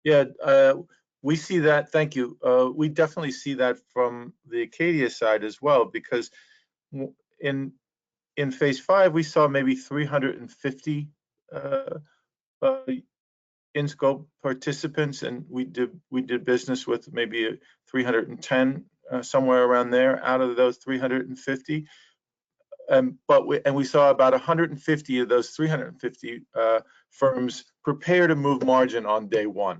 Yeah, we see that. Thank you. We definitely see that from the Acadia side as well, because in phase 5 we saw maybe 350 in scope participants, and we did business with maybe 310 somewhere around there out of those 350. But we saw about 150 of those 350 firms prepare to move margin on day one,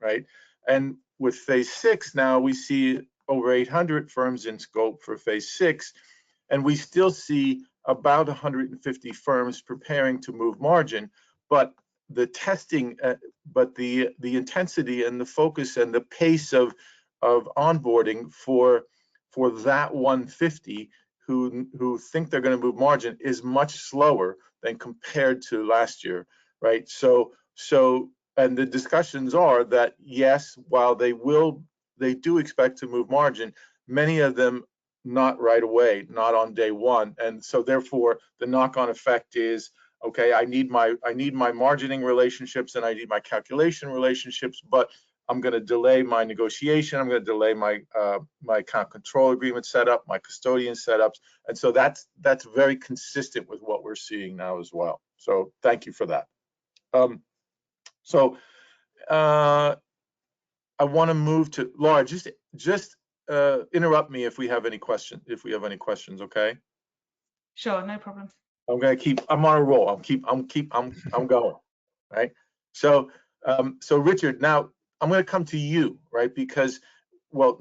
right? And with phase 6 now, we see over 800 firms in scope for phase 6, and we still see about 150 firms preparing to move margin. But the testing, but the intensity and the focus and the pace of onboarding for that 150 who think they're going to move margin is much slower than compared to last year, right? So and the discussions are that yes, while they do expect to move margin, many of them not right away, not on day one, and so therefore the knock-on effect is, okay, I need my margining relationships and I need my calculation relationships, but I'm going to delay my negotiation. I'm going to delay my my account control agreement setup, my custodian setups, and so that's very consistent with what we're seeing now as well. So thank you for that. I want to move to Laura. Just interrupt me if we have any questions. Okay. Sure, no problem. I'm on a roll. I'm going. Right. So Richard, now I'm going to come to you, right? Because, well,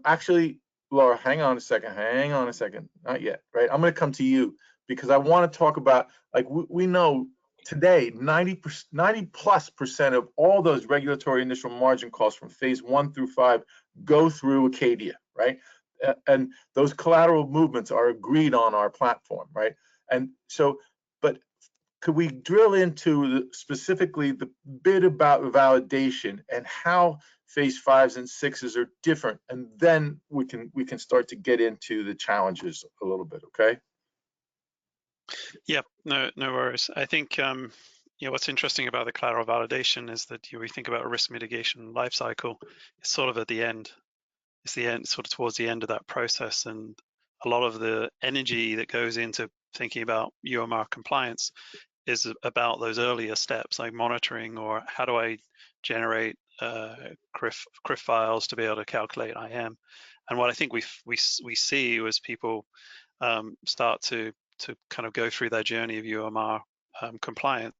actually, Laura, hang on a second, not yet, right? I'm going to come to you because I want to talk about, like, we know today 90+% of all those regulatory initial margin calls from phase 1 through 5 go through Acadia, right? And those collateral movements are agreed on our platform, right? And so, but could we drill into specifically the bit about validation and how phase 5s and 6s are different, and then we can start to get into the challenges a little bit, okay? Yeah, no worries. I think what's interesting about the collateral validation is that we think about a risk mitigation life cycle. It's sort of at the end. It's the end, sort of towards the end of that process, and a lot of the energy that goes into thinking about UMR compliance is about those earlier steps, like monitoring, or how do I generate CRIF files to be able to calculate IM. And what I think we see as people start to kind of go through their journey of UMR compliance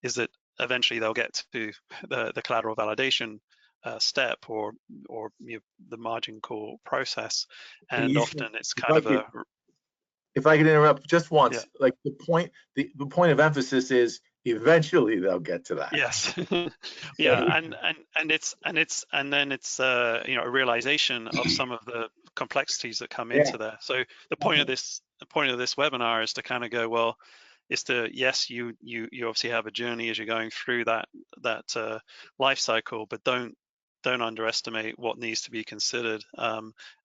is that eventually they'll get to the collateral validation step or the margin call process, and often it's kind of a. If I can interrupt just once, yeah. Like the point of emphasis is eventually they'll get to that. Yes, yeah, and then it's a realization of some of the complexities that come into there. So the point of this webinar is to kind of go, well, is to, yes, you obviously have a journey as you're going through that life cycle, but don't underestimate what needs to be considered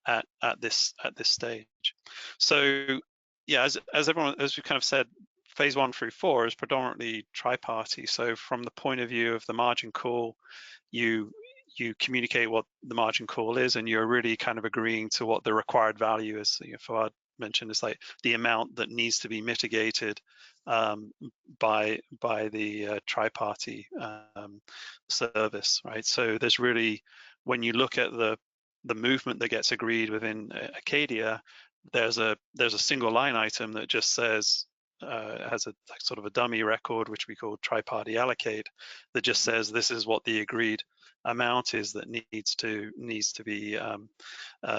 at this stage. So yeah, as we kind of said, phase 1 through 4 is predominantly triparty. So from the point of view of the margin call, you communicate what the margin call is, and you're really kind of agreeing to what the required value is. So, Fawad mentioned, it's like the amount that needs to be mitigated by the triparty service, right? So there's really, when you look at the movement that gets agreed within Acadia, there's a single line item that just says has a sort of a dummy record, which we call triparty allocate, that just says this is what the agreed amount is that needs to be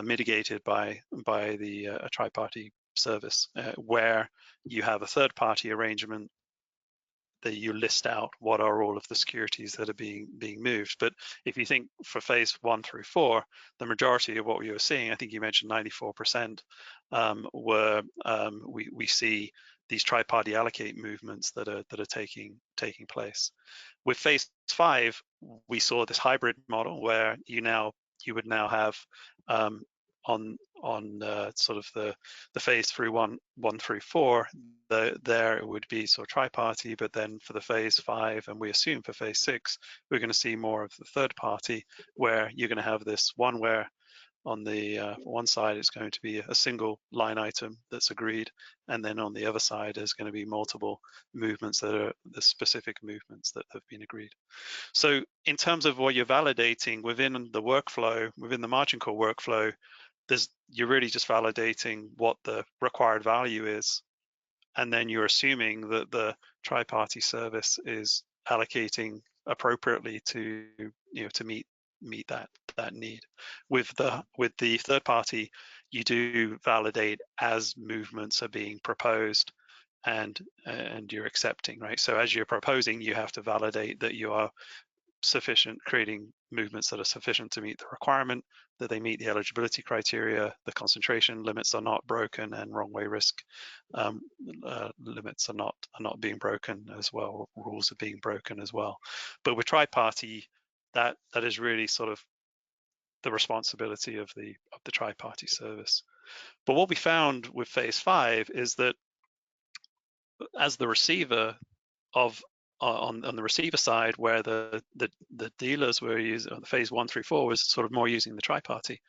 mitigated by the triparty service, where you have a third party arrangement that you list out what are all of the securities that are being moved. But if you think for phase 1 through 4, the majority of what we were seeing, I think you mentioned 94%, were we see these triparty allocate movements that are taking place. With phase 5, we saw this hybrid model where you would now have sort of the phase through one through 4, there it would be sort of tri-party, but then for the phase 5, and we assume for phase 6, we're going to see more of the third party, where you're going to have this one where on the one side it's going to be a single line item that's agreed, and then on the other side there's going to be multiple movements that are the specific movements that have been agreed. So in terms of what you're validating within the workflow, within the margin call workflow, you're really just validating what the required value is, and then you're assuming that the tri-party service is allocating appropriately to to meet that need. With the third party, you do validate as movements are being proposed and you're accepting, right? So as you're proposing, you have to validate that you are sufficient, creating movements that are sufficient to meet the requirement, that they meet the eligibility criteria, the concentration limits are not broken, and wrong way risk limits are not being broken as well, rules are being broken as well. But with tri-party, that is really sort of the responsibility of the tri-party service. But what we found with phase 5 is that as the receiver on the receiver side, where the dealers were using, the phase 1 through 4 was sort of more using the tri-party,